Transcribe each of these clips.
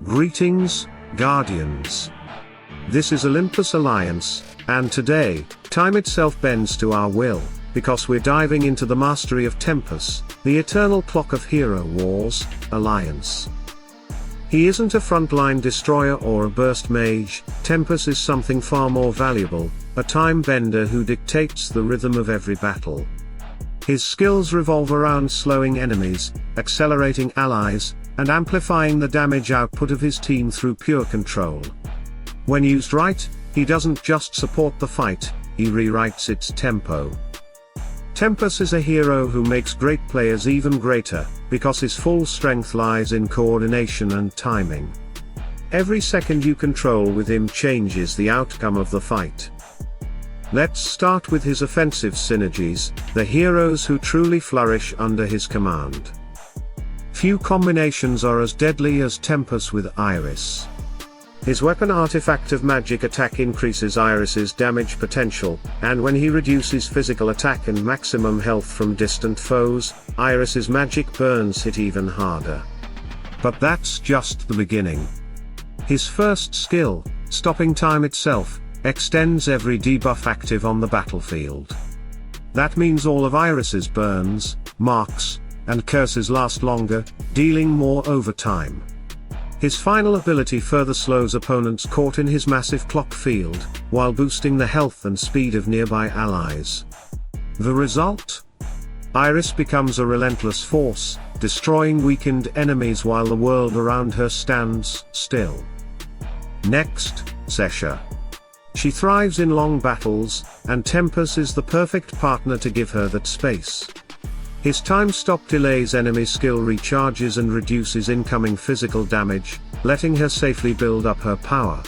Greetings, Guardians. This is Olympus Alliance, and today, time itself bends to our will, because we're diving into the mastery of Tempus, the eternal clock of hero wars, Alliance. He isn't a frontline destroyer or a burst mage. Tempus is something far more valuable, a time bender who dictates the rhythm of every battle. His skills revolve around slowing enemies, accelerating allies, and amplifying the damage output of his team through pure control. When used right, he doesn't just support the fight, he rewrites its tempo. Tempus is a hero who makes great players even greater, because his full strength lies in coordination and timing. Every second you control with him changes the outcome of the fight. Let's start with his offensive synergies, the heroes who truly flourish under his command. Few combinations are as deadly as Tempus with Iris. His weapon artifact of magic attack increases Iris's damage potential, and when he reduces physical attack and maximum health from distant foes, Iris's magic burns hit even harder. But that's just the beginning. His first skill, stopping time itself, extends every debuff active on the battlefield. That means all of Iris's burns, marks, and curses last longer, dealing more over time. His final ability further slows opponents caught in his massive clock field, while boosting the health and speed of nearby allies. The result? Iris becomes a relentless force, destroying weakened enemies while the world around her stands still. Next, Sesha. She thrives in long battles, and Tempus is the perfect partner to give her that space. His time stop delays enemy skill recharges and reduces incoming physical damage, letting her safely build up her power.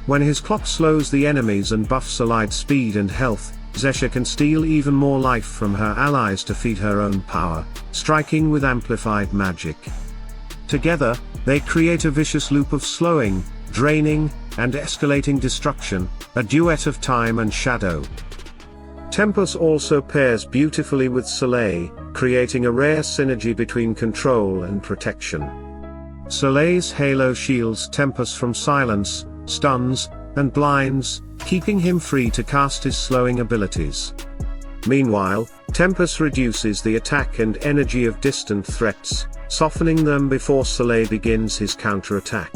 When his clock slows the enemies and buffs allied speed and health, Sesha can steal even more life from her allies to feed her own power, striking with amplified magic. Together, they create a vicious loop of slowing, draining, and escalating destruction, a duet of time and shadow. Tempus also pairs beautifully with Soleil, creating a rare synergy between control and protection. Soleil's halo shields Tempus from silence, stuns, and blinds, keeping him free to cast his slowing abilities. Meanwhile, Tempus reduces the attack and energy of distant threats, softening them before Soleil begins his counterattack.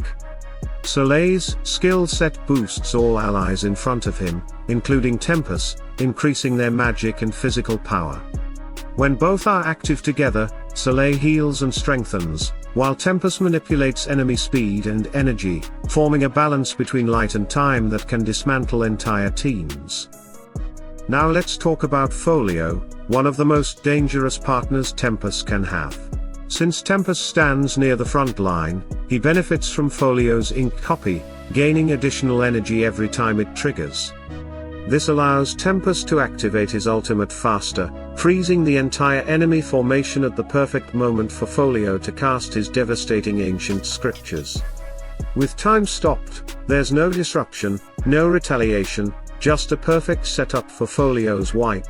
Soleil's skill set boosts all allies in front of him, including Tempus, increasing their magic and physical power. When both are active together, Soleil heals and strengthens, while Tempus manipulates enemy speed and energy, forming a balance between light and time that can dismantle entire teams. Now let's talk about Folio, one of the most dangerous partners Tempus can have. Since Tempus stands near the front line, he benefits from Folio's ink copy, gaining additional energy every time it triggers. This allows Tempus to activate his ultimate faster, freezing the entire enemy formation at the perfect moment for Folio to cast his devastating ancient scriptures. With time stopped, there's no disruption, no retaliation, just a perfect setup for Folio's wipe.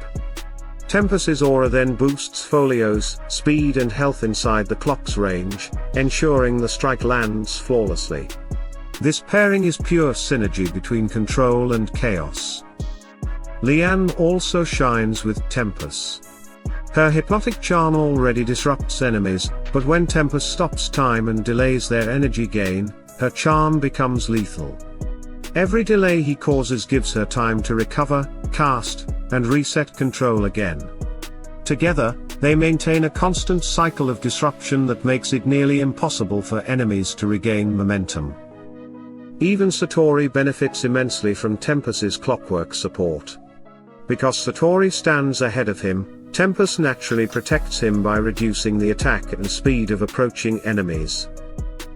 Tempus's aura then boosts Folio's speed and health inside the clock's range, ensuring the strike lands flawlessly. This pairing is pure synergy between control and chaos. Liane also shines with Tempus. Her hypnotic charm already disrupts enemies, but when Tempus stops time and delays their energy gain, her charm becomes lethal. Every delay he causes gives her time to recover, cast, and reset control again. Together, they maintain a constant cycle of disruption that makes it nearly impossible for enemies to regain momentum. Even Satori benefits immensely from Tempus's clockwork support. Because Satori stands ahead of him, Tempus naturally protects him by reducing the attack and speed of approaching enemies.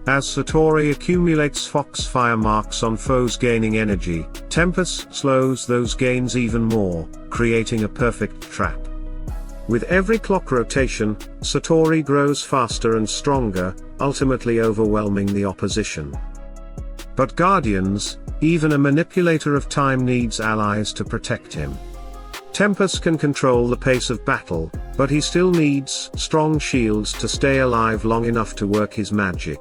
As Satori accumulates foxfire marks on foes gaining energy, Tempus slows those gains even more, creating a perfect trap. With every clock rotation, Satori grows faster and stronger, ultimately overwhelming the opposition. But Guardians, even a manipulator of time needs allies to protect him. Tempus can control the pace of battle, but he still needs strong shields to stay alive long enough to work his magic.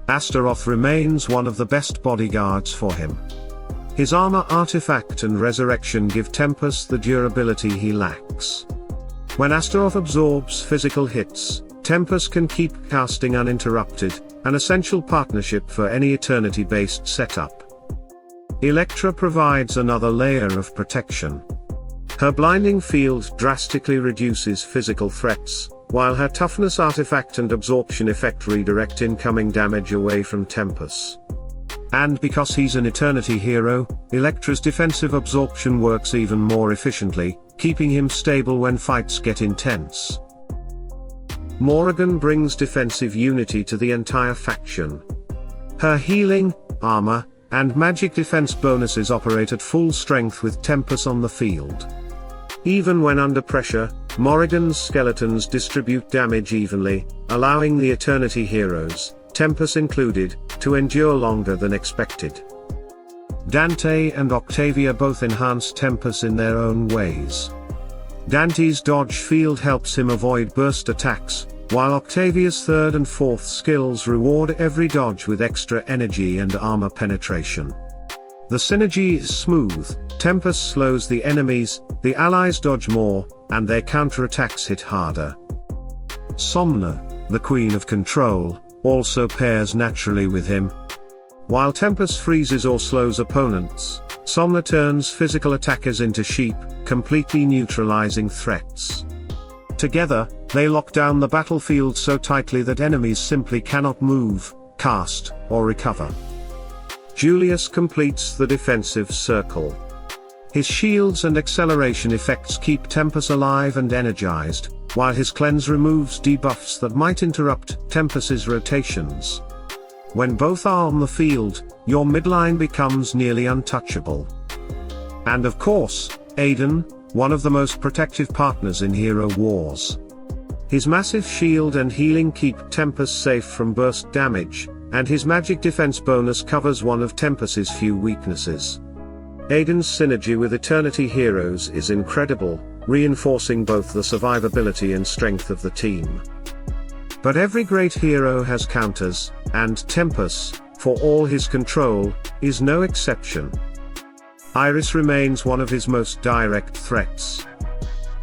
Astaroth remains one of the best bodyguards for him. His armor artifact and resurrection give Tempus the durability he lacks. When Astaroth absorbs physical hits, Tempus can keep casting uninterrupted, an essential partnership for any eternity-based setup. Electra provides another layer of protection. Her blinding field drastically reduces physical threats, while her toughness artifact and absorption effect redirect incoming damage away from Tempus. And because he's an Eternity hero, Electra's defensive absorption works even more efficiently, keeping him stable when fights get intense. Morrigan brings defensive unity to the entire faction. Her healing, armor, and magic defense bonuses operate at full strength with Tempus on the field. Even when under pressure, Morrigan's skeletons distribute damage evenly, allowing the Eternity heroes, Tempus included, to endure longer than expected. Dante and Octavia both enhance Tempus in their own ways. Dante's dodge field helps him avoid burst attacks, while Octavia's third and fourth skills reward every dodge with extra energy and armor penetration. The synergy is smooth, Tempus slows the enemies, the allies dodge more, and their counterattacks hit harder. Somna, the Queen of Control, also pairs naturally with him. While Tempus freezes or slows opponents, Somna turns physical attackers into sheep, completely neutralizing threats. Together, they lock down the battlefield so tightly that enemies simply cannot move, cast, or recover. Julius completes the defensive circle. His shields and acceleration effects keep Tempus alive and energized, while his cleanse removes debuffs that might interrupt Tempus's rotations. When both are on the field, your midline becomes nearly untouchable. And of course, Aiden, one of the most protective partners in Hero Wars. His massive shield and healing keep Tempus safe from burst damage, and his magic defense bonus covers one of Tempus's few weaknesses. Aiden's synergy with Eternity heroes is incredible, reinforcing both the survivability and strength of the team. But every great hero has counters, and Tempus, for all his control, is no exception. Iris remains one of his most direct threats.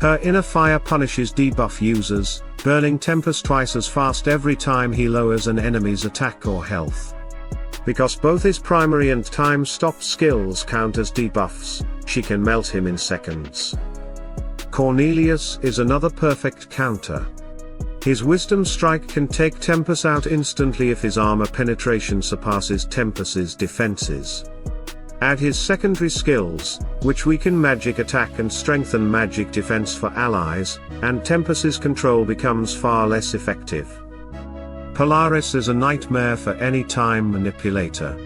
Her inner fire punishes debuff users, burning Tempus twice as fast every time he lowers an enemy's attack or health. Because both his primary and time stop skills count as debuffs, she can melt him in seconds. Cornelius is another perfect counter. His Wisdom Strike can take Tempus out instantly if his armor penetration surpasses Tempus's defenses. Add his secondary skills, which weaken magic attack and strengthen magic defense for allies, and Tempus's control becomes far less effective. Polaris is a nightmare for any time manipulator.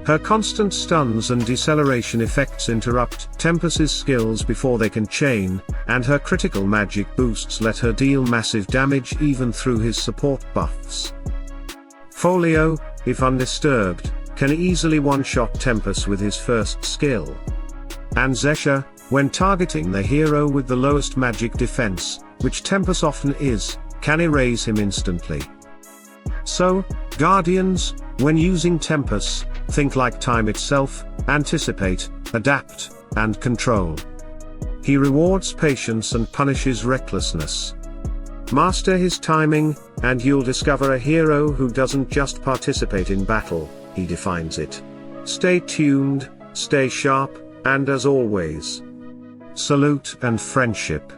Her constant stuns and deceleration effects interrupt Tempus's skills before they can chain, and her critical magic boosts let her deal massive damage even through his support buffs. Folio, if undisturbed, can easily one-shot Tempus with his first skill. And Zesha, when targeting the hero with the lowest magic defense, which Tempus often is, can erase him instantly. So, Guardians, when using Tempus, think like time itself, anticipate, adapt, and control. He rewards patience and punishes recklessness. Master his timing, and you'll discover a hero who doesn't just participate in battle, he defines it. Stay tuned, stay sharp, and as always, salute and friendship.